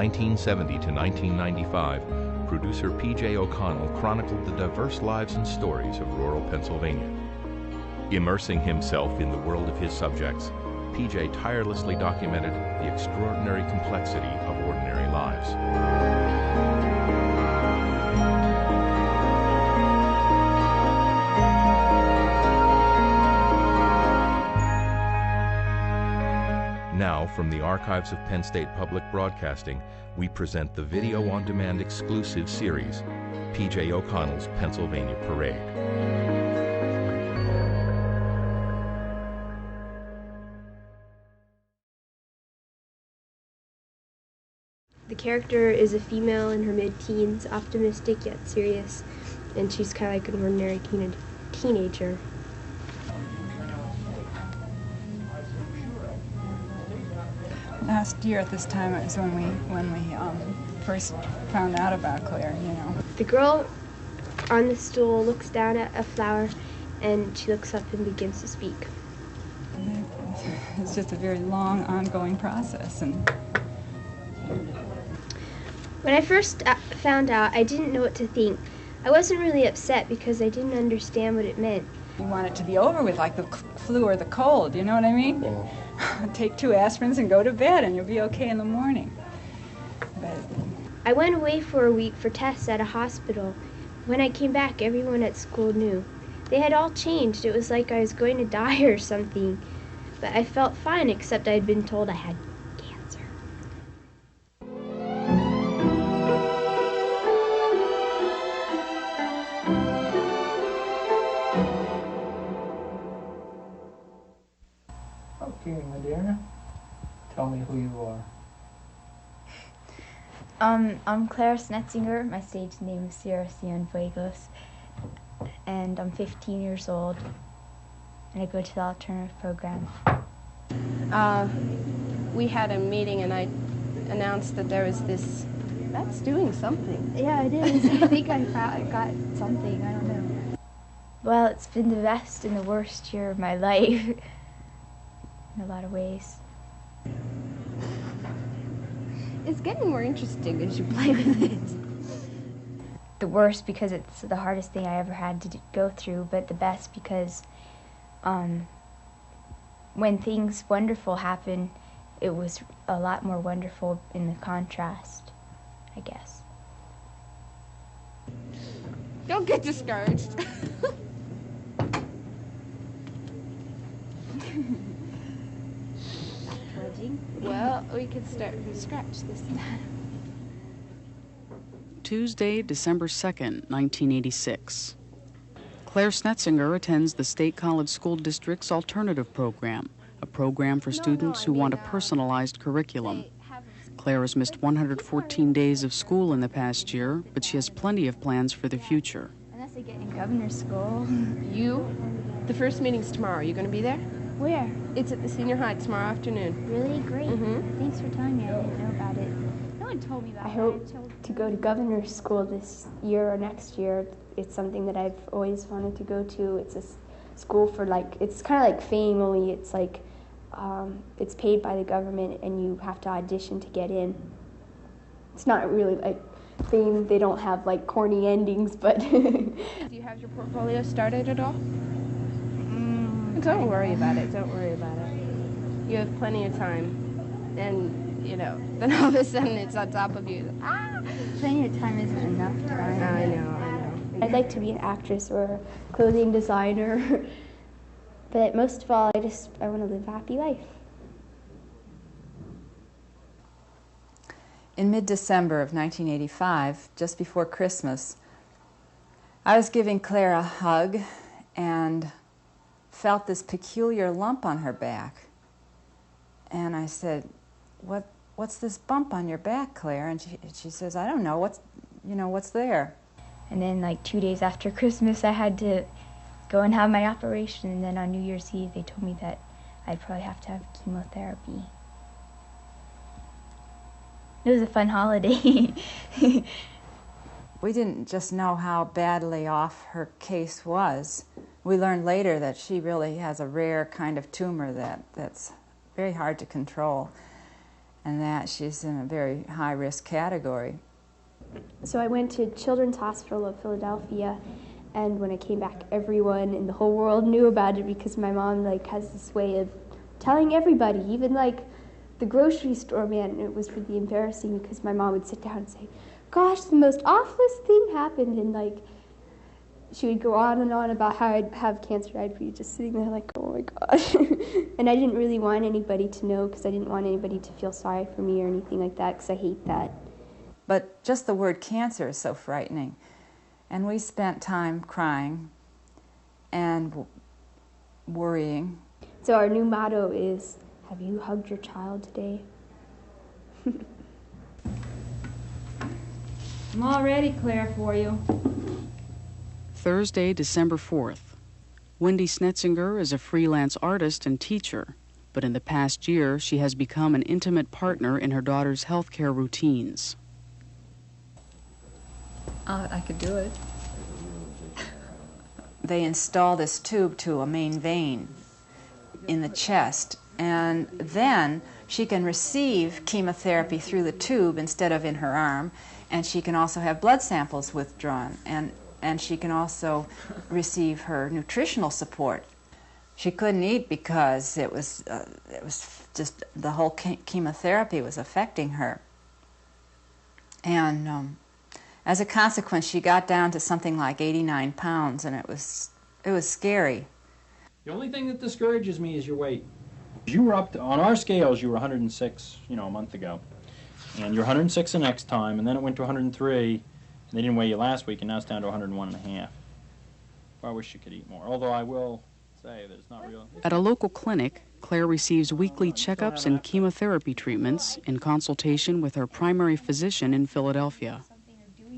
1970 to 1995, producer P.J. O'Connell chronicled the diverse lives and stories of rural Pennsylvania. Immersing himself in the world of his subjects, P.J. tirelessly documented the extraordinary complexity of ordinary lives. Now, from the archives of Penn State Public Broadcasting, we present the Video on Demand exclusive series, P.J. O'Connell's Pennsylvania Parade. The character is a female in her mid-teens, optimistic yet serious, and she's kind of like an ordinary teenager. Last year at this time, it was when we first found out about Claire, you know. The girl on the stool looks down at a flower, and she looks up and begins to speak. It's just a very long, ongoing process. And when I first found out, I didn't know what to think. I wasn't really upset because I didn't understand what it meant. you want it to be over with, like the flu or the cold, you know what I mean? Yeah. Take 2 aspirins and go to bed, and you'll be okay in the morning. But I went away for a week for tests at a hospital. When I came back, everyone at school knew. They had all changed. It was like I was going to die or something. But I felt fine, except I had been told I had cancer. Okay, my dear. Tell me who you are. I'm Claire Snetzinger. My stage name is Sierra Cienfuegos, and I'm 15 years old, and I go to the alternative program. We had a meeting, and I announced that there was this. That's doing something. Yeah, it is. I think I got something. I don't know. Well, it's been the best and the worst year of my life in a lot of ways. It's getting more interesting as you play with it. The worst because it's the hardest thing I ever had to go through, but the best because when things wonderful happen, it was a lot more wonderful in the contrast, I guess. Don't get discouraged. Well, we could start from scratch this time. Tuesday, December 2nd, 1986. Claire Snetzinger attends the State College School District's Alternative Program, a program for students who want a personalized curriculum. Claire has missed 114 days of school in the past year, but she has plenty of plans for the future. Unless I get in governor's school. The first meeting's tomorrow. You going to be there? Where? It's at the senior high tomorrow afternoon. Really? Great. Mm-hmm. Thanks for telling me. I didn't know about it. No one told me about it. I hope to go to governor's school this year or next year. It's something that I've always wanted to go to. It's a school for it's kind of like fame, only it's like, it's paid by the government and you have to audition to get in. It's not really like fame. They don't have like corny endings, but. Do you have your portfolio started at all? Don't worry about it. Don't worry about it. You have plenty of time. And, then all of a sudden it's on top of you. Plenty of time isn't enough time. I know. I'd like to be an actress or a clothing designer. But most of all, I want to live a happy life. In mid-December of 1985, just before Christmas, I was giving Claire a hug and felt this peculiar lump on her back. And I said, what's this bump on your back, Claire? And she says, I don't know, what's there? And then 2 days after Christmas, I had to go and have my operation. And then on New Year's Eve, they told me that I'd probably have to have chemotherapy. It was a fun holiday. We didn't just know how badly off her case was. We learned later that she really has a rare kind of tumor that's very hard to control. and that she's in a very high-risk category. So I went to Children's Hospital of Philadelphia, and when I came back, everyone in the whole world knew about it because my mom has this way of telling everybody, even the grocery store man. It was really embarrassing because my mom would sit down and say, "Gosh, the most awfulest thing happened," and she would go on and on about how I'd have cancer. I'd be just sitting there like, oh my gosh. And I didn't really want anybody to know because I didn't want anybody to feel sorry for me or anything like that because I hate that. But just the word cancer is so frightening. And we spent time crying and worrying. So our new motto is, have you hugged your child today? I'm all ready, Claire, for you. Thursday, December 4th. Wendy Snetzinger is a freelance artist and teacher, but in the past year, she has become an intimate partner in her daughter's healthcare routines. I could do it. They install this tube to a main vein in the chest, and then she can receive chemotherapy through the tube instead of in her arm, and she can also have blood samples withdrawn, and she can also receive her nutritional support. She couldn't eat because it was just the whole chemotherapy was affecting her. And as a consequence, she got down to something like 89 pounds, and it was scary. The only thing that discourages me is your weight. You were up on our scales, you were 106, a month ago. And you're 106 the next time, and then it went to 103, and they didn't weigh you last week, and now it's down to 101.5. I wish you could eat more, although I will say that it's not real. At a local clinic, Claire receives weekly checkups and chemotherapy treatments in consultation with her primary physician in Philadelphia.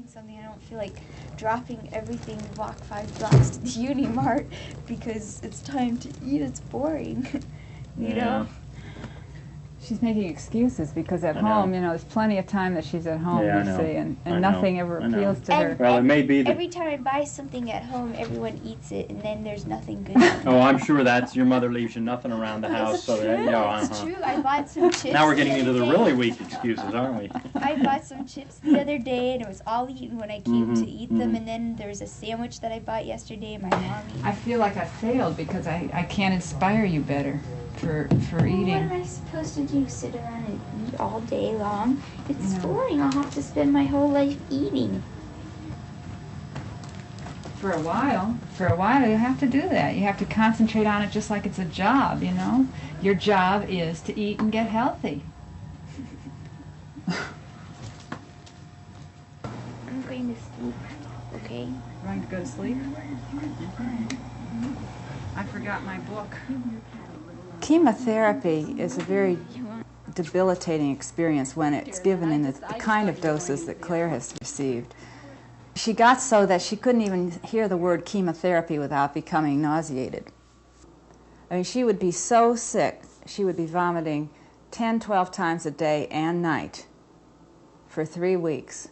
Something, I don't feel like dropping everything, walk 5 blocks to the Uni Mart because it's time to eat. It's boring, you know. She's making excuses because at home, there's plenty of time that she's at home, you see, and nothing ever appeals to her. Well, it may be that... Every time I buy something at home, everyone eats it, and then there's nothing good. Oh, I'm sure that's your mother leaves you nothing around the house. So that, It's true. I bought some chips. Now we're getting into the really weak excuses, aren't we? I bought some chips the other day, and it was all eaten when I came to eat them, and then there was a sandwich that I bought yesterday, and my mom ate. I feel like I failed because I can't inspire you better for eating. What am I supposed to do? Sit around and eat all day long? It's boring. I'll have to spend my whole life eating. For a while, you have to do that. You have to concentrate on it just like it's a job, Your job is to eat and get healthy. I'm going to sleep, okay? Going to go to sleep? I forgot my book. Chemotherapy is a very debilitating experience when it's given in the kind of doses that Claire has received. She got so that she couldn't even hear the word chemotherapy without becoming nauseated. I mean, she would be so sick, she would be vomiting 10, 12 times a day and night for 3 weeks.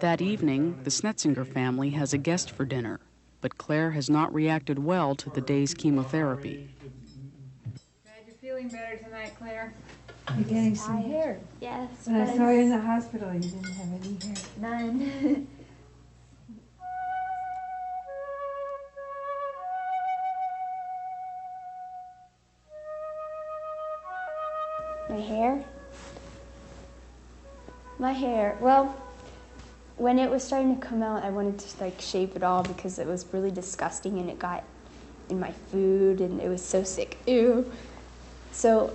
That evening, the Snetzinger family has a guest for dinner, but Claire has not reacted well to the day's chemotherapy. Glad you're feeling better tonight, Claire. You're getting some hair. Yes. When I saw you in the hospital, you didn't have any hair. None. My hair, well, when it was starting to come out, I wanted to shave it all because it was really disgusting and it got in my food and it was so sick. Ew. So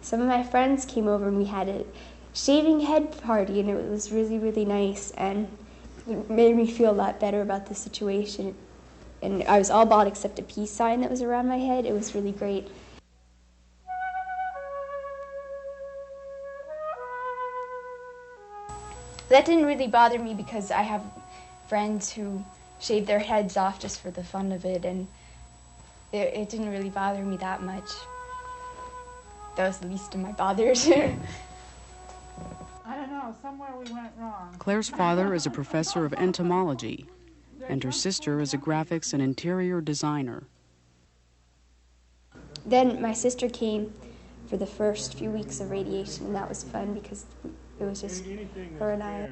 some of my friends came over and we had a shaving head party, and it was really, really nice, and it made me feel a lot better about the situation. And I was all bald except a peace sign that was around my head. It was really great. That didn't really bother me because I have friends who shave their heads off just for the fun of it, and it didn't really bother me that much. That was the least of my bothers. I don't know, somewhere we went wrong. Claire's father is a professor of entomology, and her sister is a graphics and interior designer. Then my sister came for the first few weeks of radiation, and that was fun because it was just her and I.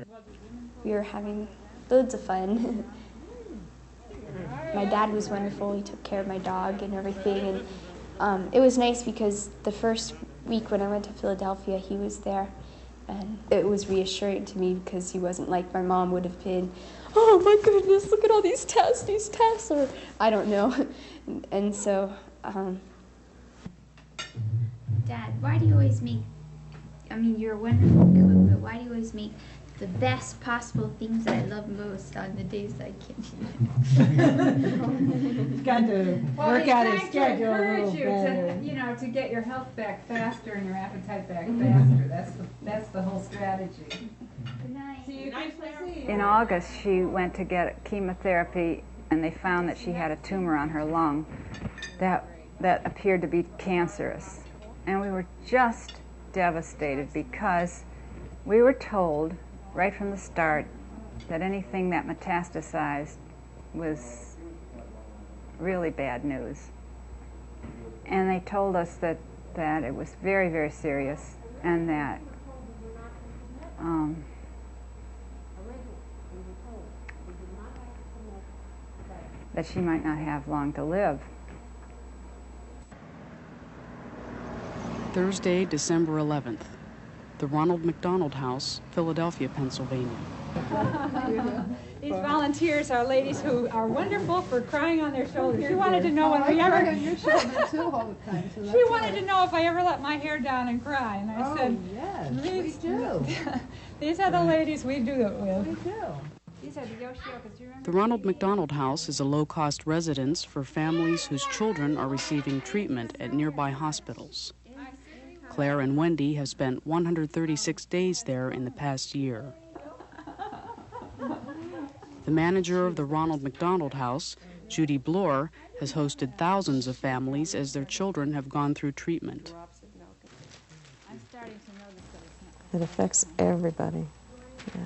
We were having loads of fun. My dad was wonderful. He took care of my dog and everything, and it was nice because the first week when I went to Philadelphia, he was there, and it was reassuring to me because he wasn't like my mom would have been. Oh my goodness, look at all these tests, or I don't know. And so, Dad, why do you always make, I mean, you're a wonderful cook, but why do you always make the best possible things that I love most on the days that I can't eat? He's got to work out his schedule a little better. To, you know, to get your health back faster and your appetite back faster. That's the whole strategy. Good night. See you Christmas. In August, she went to get chemotherapy, and they found that she had a tumor on her lung that appeared to be cancerous. And we were just devastated because we were told right from the start that anything that metastasized was really bad news. And they told us that it was very, very serious, and that that she might not have long to live. Thursday, December 11th. The Ronald McDonald House, Philadelphia, Pennsylvania. These volunteers are ladies who are wonderful for crying on their shoulders. She wanted to know when we ever... on your shoulder too all the time. So She wanted to know if I ever let my hair down and cry, and I said, yes, these, we do. These are the ladies we do it with. We do. These are the Yoshiokas. Do you remember? The Ronald McDonald House is a low-cost residence for families whose children are receiving treatment at nearby hospitals. Claire and Wendy have spent 136 days there in the past year. The manager of the Ronald McDonald House, Judy Bloor, has hosted thousands of families as their children have gone through treatment. It affects everybody. Yeah.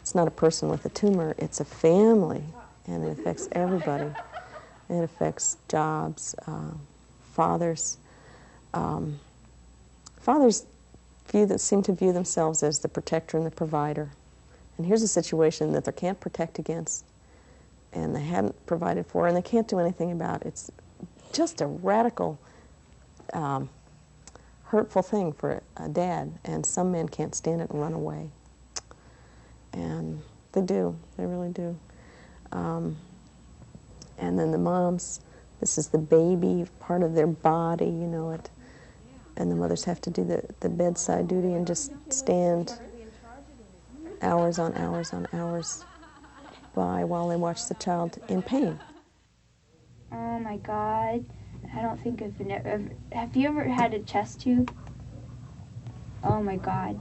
It's not a person with a tumor, it's a family, and it affects everybody. It affects jobs, fathers. Fathers seem to view themselves as the protector and the provider. And here's a situation that they can't protect against, and they haven't provided for, and they can't do anything about. It's just a radical, hurtful thing for a dad, and some men can't stand it and run away. And they do, they really do. And then the moms, this is the baby, part of their body, you know it. And the mothers have to do the bedside duty and just stand hours on hours on hours by while they watch the child in pain. Oh my God, I don't think I've ever, have you ever had a chest tube? Oh my God.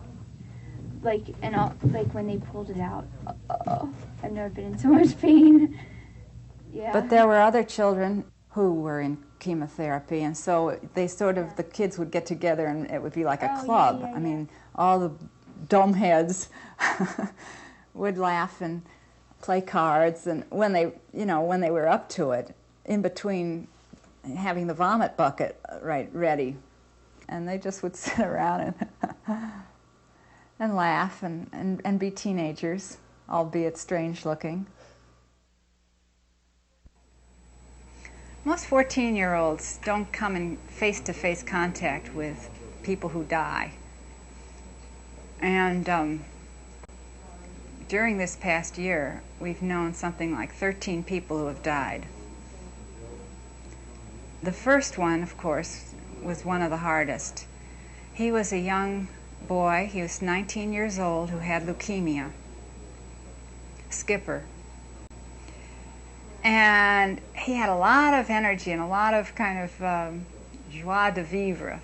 Like when they pulled it out. Oh, I've never been in so much pain. Yeah. But there were other children who were in chemotherapy, and so they sort of, the kids would get together and it would be like a club. I mean, all the dome heads would laugh and play cards, and when they were up to it, in between having the vomit bucket ready, and they just would sit around and laugh and be teenagers, albeit strange looking. Most 14-year-olds don't come in face-to-face contact with people who die. And during this past year, we've known something like 13 people who have died. The first one, of course, was one of the hardest. He was a young boy, he was 19 years old, who had leukemia. Skipper. And he had a lot of energy and a lot of kind of joie de vivre.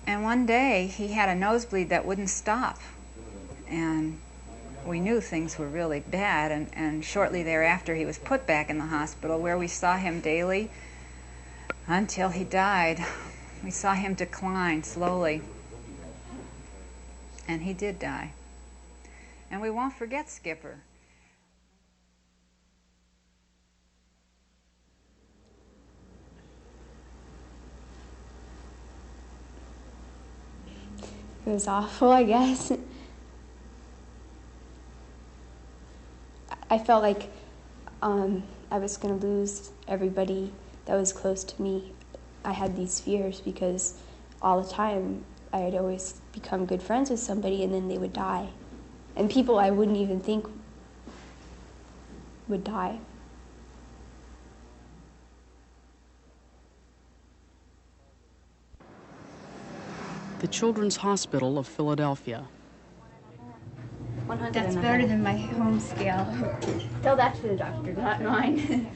And one day he had a nosebleed that wouldn't stop. And we knew things were really bad, and shortly thereafter he was put back in the hospital, where we saw him daily until he died. We saw him decline slowly. And he did die. And we won't forget Skipper. It was awful, I guess. I felt like I was going to lose everybody that was close to me. I had these fears because all the time I had always become good friends with somebody and then they would die. And people I wouldn't even think would die. The Children's Hospital of Philadelphia. That's better than my home scale. Tell that to the doctor, not mine.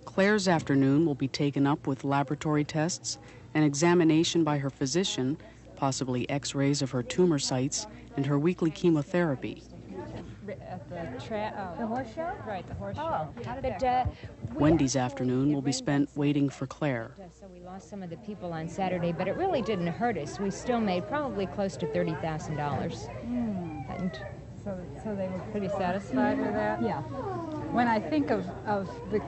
Claire's afternoon will be taken up with laboratory tests, an examination by her physician, possibly x-rays of her tumor sites, and her weekly chemotherapy. At the horse show? Right, the horse show. But, Wendy's afternoon will be spent waiting for Claire. So we lost some of the people on Saturday, but it really didn't hurt us. We still made probably close to $30,000. And so they were pretty satisfied with that? Yeah. When I think of the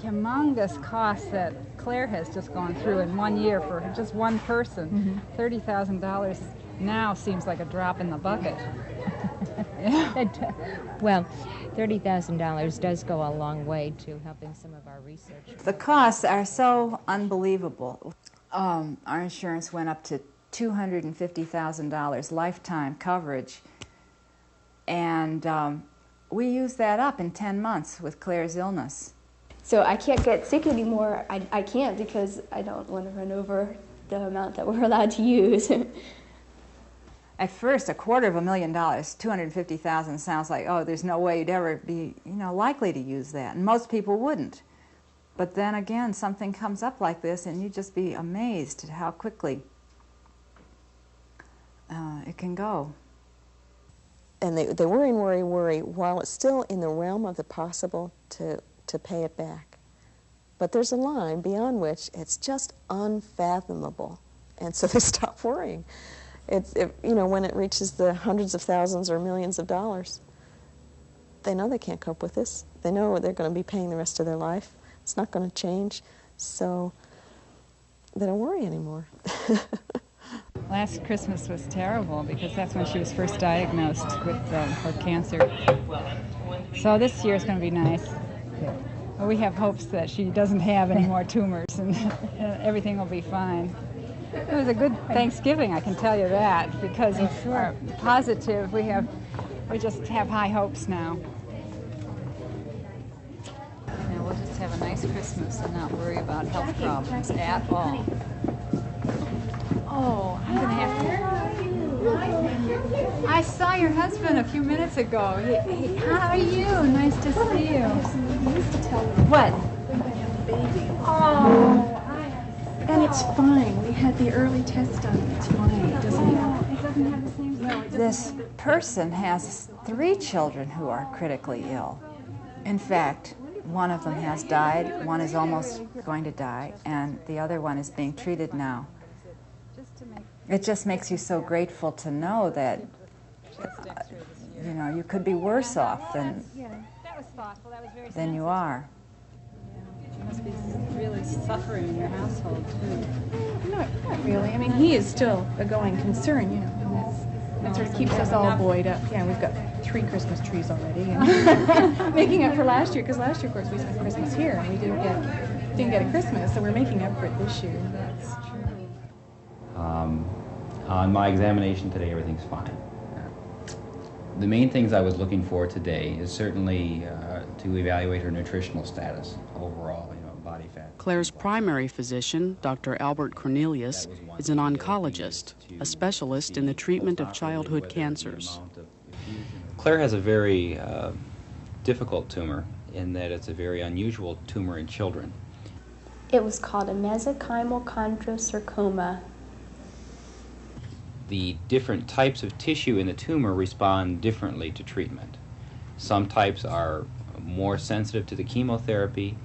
humongous costs that Claire has just gone through in 1 year for just one person, $30,000 now seems like a drop in the bucket. Well, $30,000 does go a long way to helping some of our research. The costs are so unbelievable. Our insurance went up to $250,000 lifetime coverage, and we used that up in 10 months with Claire's illness. So I can't get sick anymore. I can't because I don't want to run over the amount that we're allowed to use. At first, $250,000, $250,000 sounds like, oh, there's no way you'd ever be, likely to use that, and most people wouldn't. But then again, something comes up like this, and you'd just be amazed at how quickly it can go. And they worry, while it's still in the realm of the possible to pay it back. But there's a line beyond which it's just unfathomable, and so they stop worrying. When it reaches the hundreds of thousands or millions of dollars, they know they can't cope with this. They know they're going to be paying the rest of their life. It's not going to change, so they don't worry anymore. Last Christmas was terrible because that's when she was first diagnosed with her cancer. So this year is going to be nice. Well, we have hopes that she doesn't have any more tumors and everything will be fine. It was a good Thanksgiving, I can tell you that, because of our positive. We just have high hopes now. Now we'll just have a nice Christmas and not worry about health problems at all. Oh, I'm gonna have to. I saw your husband a few minutes ago. How are you? Nice to see you. What? Oh. And it's fine. We had the early test done. It's fine. It doesn't have the same. No, this person has 3 children who are critically ill. In fact, one of them has died, one is almost going to die, and the other one is being treated now. It just makes you so grateful to know that, you could be worse off than you are. You must be really suffering in your household, too. Not really. I mean, he is still a going concern, and that sort of keeps us all buoyed up. Yeah, we've got 3 Christmas trees already, and making up for last year, because last year, of course, we spent Christmas here, and we didn't get a Christmas, so we're making up for it this year. That's true. On my examination today, everything's fine. The main things I was looking for today is certainly to evaluate her nutritional status overall, body fat. Claire's primary physician, Dr. Albert Cornelius, is an oncologist, a specialist in the treatment of childhood cancers. Claire has a very difficult tumor in that it's a very unusual tumor in children. It was called a mesenchymal chondrosarcoma. The different types of tissue in the tumor respond differently to treatment. Some types are more sensitive to the chemotherapy.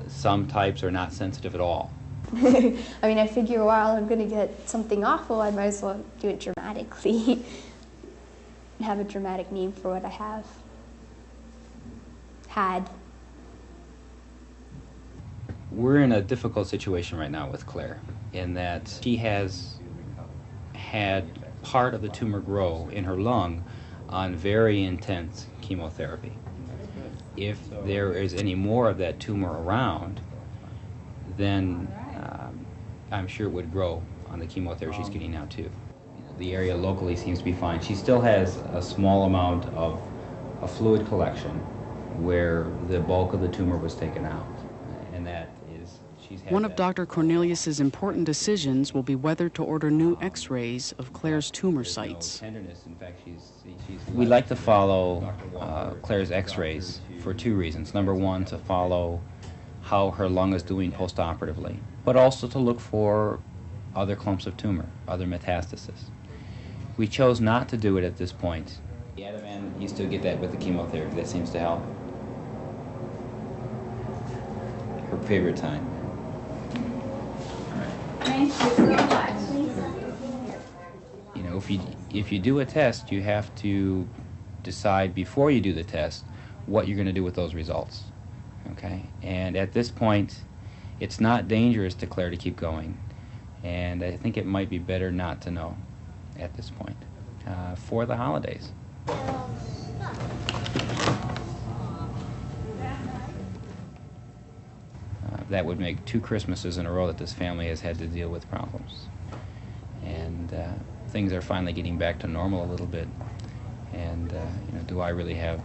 Some types are not sensitive at all. I mean, I figure while I'm going to get something awful, I might as well do it dramatically. Have a dramatic name for what I have had. We're in a difficult situation right now with Claire in that she has had part of the tumor grow in her lung on very intense chemotherapy. If there is any more of that tumor around, then I'm sure it would grow on the chemotherapy she's getting now too. The area locally seems to be fine. She still has a small amount of a fluid collection where the bulk of the tumor was taken out, and that is, she's had One of Dr. Cornelius's important decisions will be whether to order new X-rays of Claire's tumor sites. Tenderness. In fact, we like to follow Claire's X-rays for two reasons. Number one, to follow how her lung is doing post-operatively, but also to look for other clumps of tumor, other metastasis. We chose not to do it at this point. The other man, you still get that with the chemotherapy. That seems to help. Her favorite time. Thank you so much. You know, if you do a test, you have to decide before you do the test what you're going to do with those results. Okay? And at this point, it's not dangerous to Claire to keep going. And I think it might be better not to know at this point for the holidays. That would make 2 Christmases in a row that this family has had to deal with problems. And things are finally getting back to normal a little bit. And you know, do I really have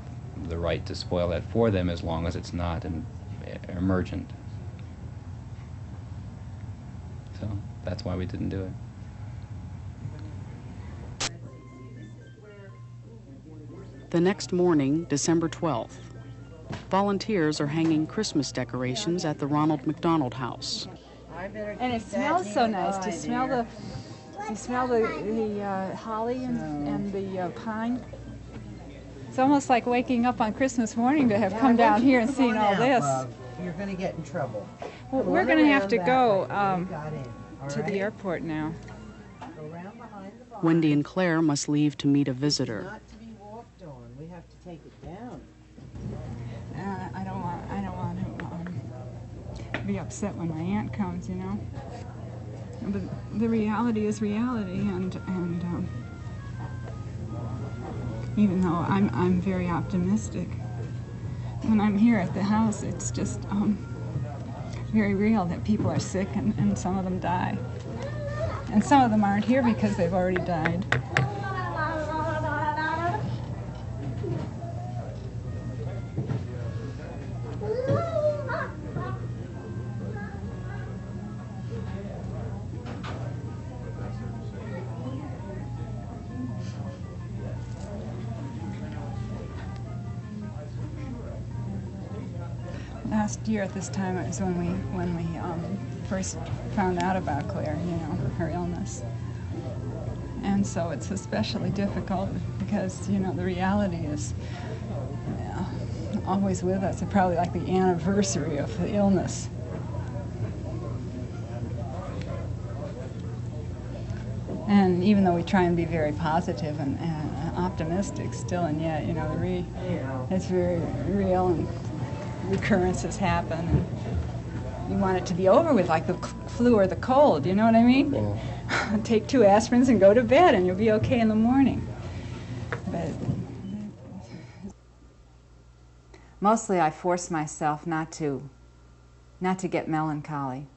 the right to spoil that for them as long as it's not emergent? So that's why we didn't do it. The next morning, December 12th, volunteers are hanging Christmas decorations at the Ronald McDonald House. And it smells so nice. Do you smell the holly and the pine? It's almost like waking up on Christmas morning to have come down here and seen all this. You're going to get in trouble. Well, we're going to have to go to the airport now. Wendy and Claire must leave to meet a visitor. Not to be walked on. We have to take it down. I don't want to be upset when my aunt comes, you know. But the reality is reality, and even though I'm very optimistic, when I'm here at the house, it's just very real that people are sick and some of them die. And some of them aren't here because they've already died. Last year at this time, it was when we first found out about Claire, you know, her illness. And so it's especially difficult because, you know, the reality is always with us. It's probably like the anniversary of the illness. And even though we try and be very positive and optimistic still, and yet, you know, it's very real, and recurrences happen, and you want it to be over with, like the flu or the cold, you know what I mean? Yeah. Take 2 aspirins and go to bed and you'll be okay in the morning. But mostly I force myself not to get melancholy,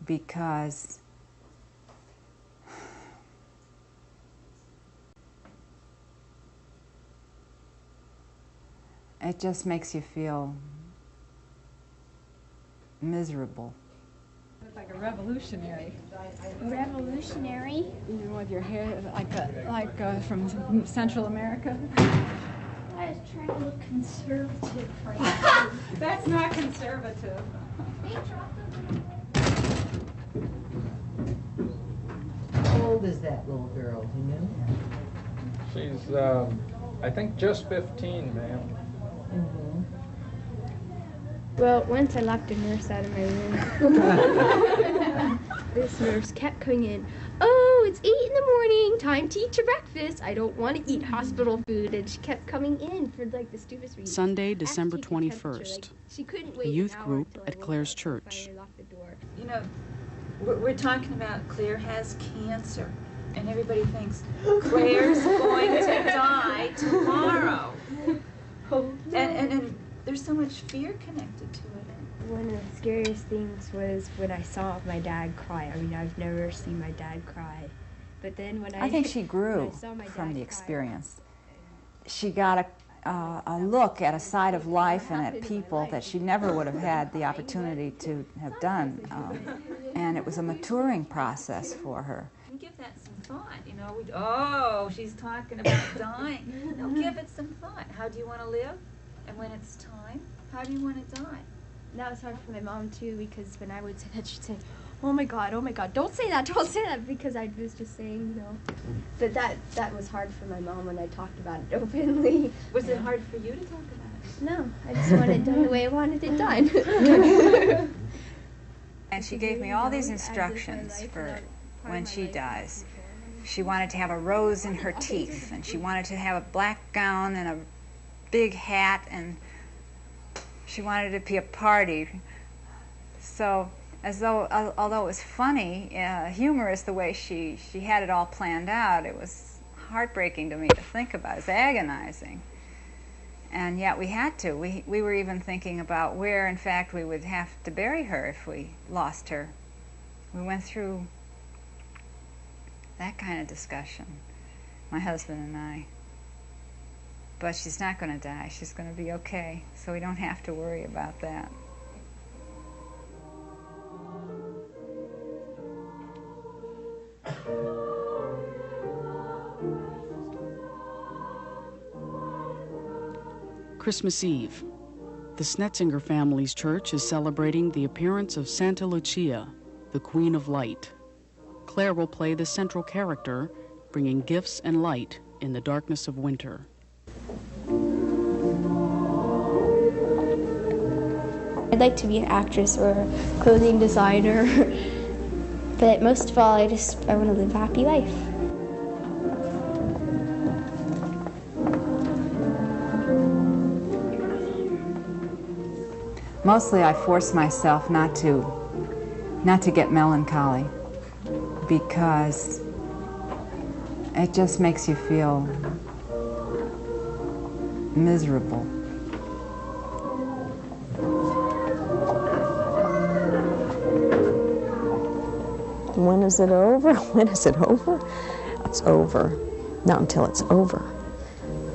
because it just makes you feel miserable. it's like a revolutionary. Revolutionary? You know, with your hair like from Central America. I was trying to look conservative for you. That's not conservative. How old is that little girl, do you know? She's, I think, just 15, ma'am. Mm-hmm. Well, once I locked a nurse out of my room. This nurse kept coming in. Oh, it's 8 in the morning. Time to eat your breakfast. I don't want to eat hospital food. And she kept coming in for like the stupidest reason. Sunday, December 21st. She couldn't wait a youth an hour group until I at woke Claire's up, church. so I locked the door. You know, we're talking about Claire has cancer. And everybody thinks, Claire's going to die tomorrow. And there's so much fear connected to it. One of the scariest things was when I saw my dad cry. I mean, I've never seen my dad cry. But then when I think she grew from the experience. She got a look at a side of life and at people that she never would have had the opportunity to have done. And it was a maturing process for her. Give that some thought, you know. Oh, she's talking about dying. No, give it some thought. How do you want to live? And when it's time, how do you want to die? That was hard for my mom too, because when I would say that, she'd say, oh my God, don't say that, because I was just saying, you know. But that was hard for my mom when I talked about it openly. Was it hard for you to talk about it? No, I just wanted it done the way I wanted it done. And she gave me all these instructions for when she dies. She wanted to have a rose in her teeth, and she wanted to have a black gown and a big hat, and she wanted it to be a party. So, although it was funny, humorous the way she had it all planned out, it was heartbreaking to me to think about. It was agonizing. And yet we had to. We were even thinking about where, in fact, we would have to bury her if we lost her. We went through that kind of discussion, my husband and I. But she's not going to die. She's going to be okay, so we don't have to worry about that. Christmas Eve. The Snetzinger family's church is celebrating the appearance of Santa Lucia, the Queen of Light. Claire will play the central character, bringing gifts and light in the darkness of winter. I'd like to be an actress or a clothing designer, but most of all, I want to live a happy life. Mostly I force myself not to get melancholy, because it just makes you feel miserable. When is it over? When is it over? It's over. Not until it's over.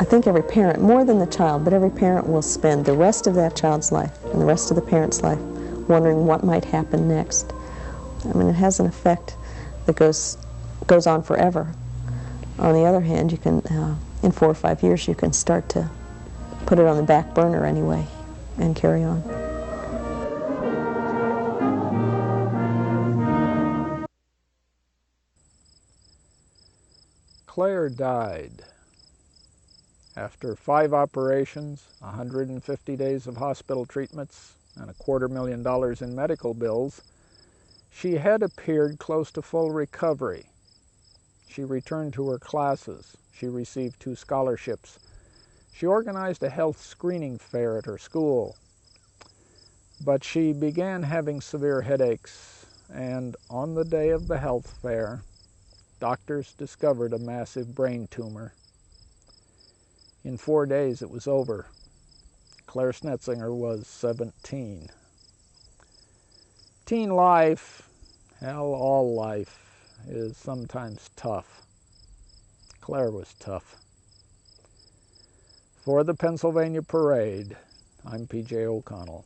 I think every parent, more than the child, but every parent will spend the rest of that child's life and the rest of the parent's life wondering what might happen next. I mean, it has an effect that goes on forever. On the other hand, you can, in 4 or 5 years, you can start to put it on the back burner anyway and carry on. Claire died after 5 operations, 150 days of hospital treatments, and $250,000 in medical bills. She had appeared close to full recovery. She returned to her classes. She received 2 scholarships. She organized a health screening fair at her school. But she began having severe headaches, and on the day of the health fair, doctors discovered a massive brain tumor. In 4 days, it was over. Claire Snetzinger was 17. Teen life, hell, all life, is sometimes tough. Claire was tough. For the Pennsylvania Parade, I'm P.J. O'Connell.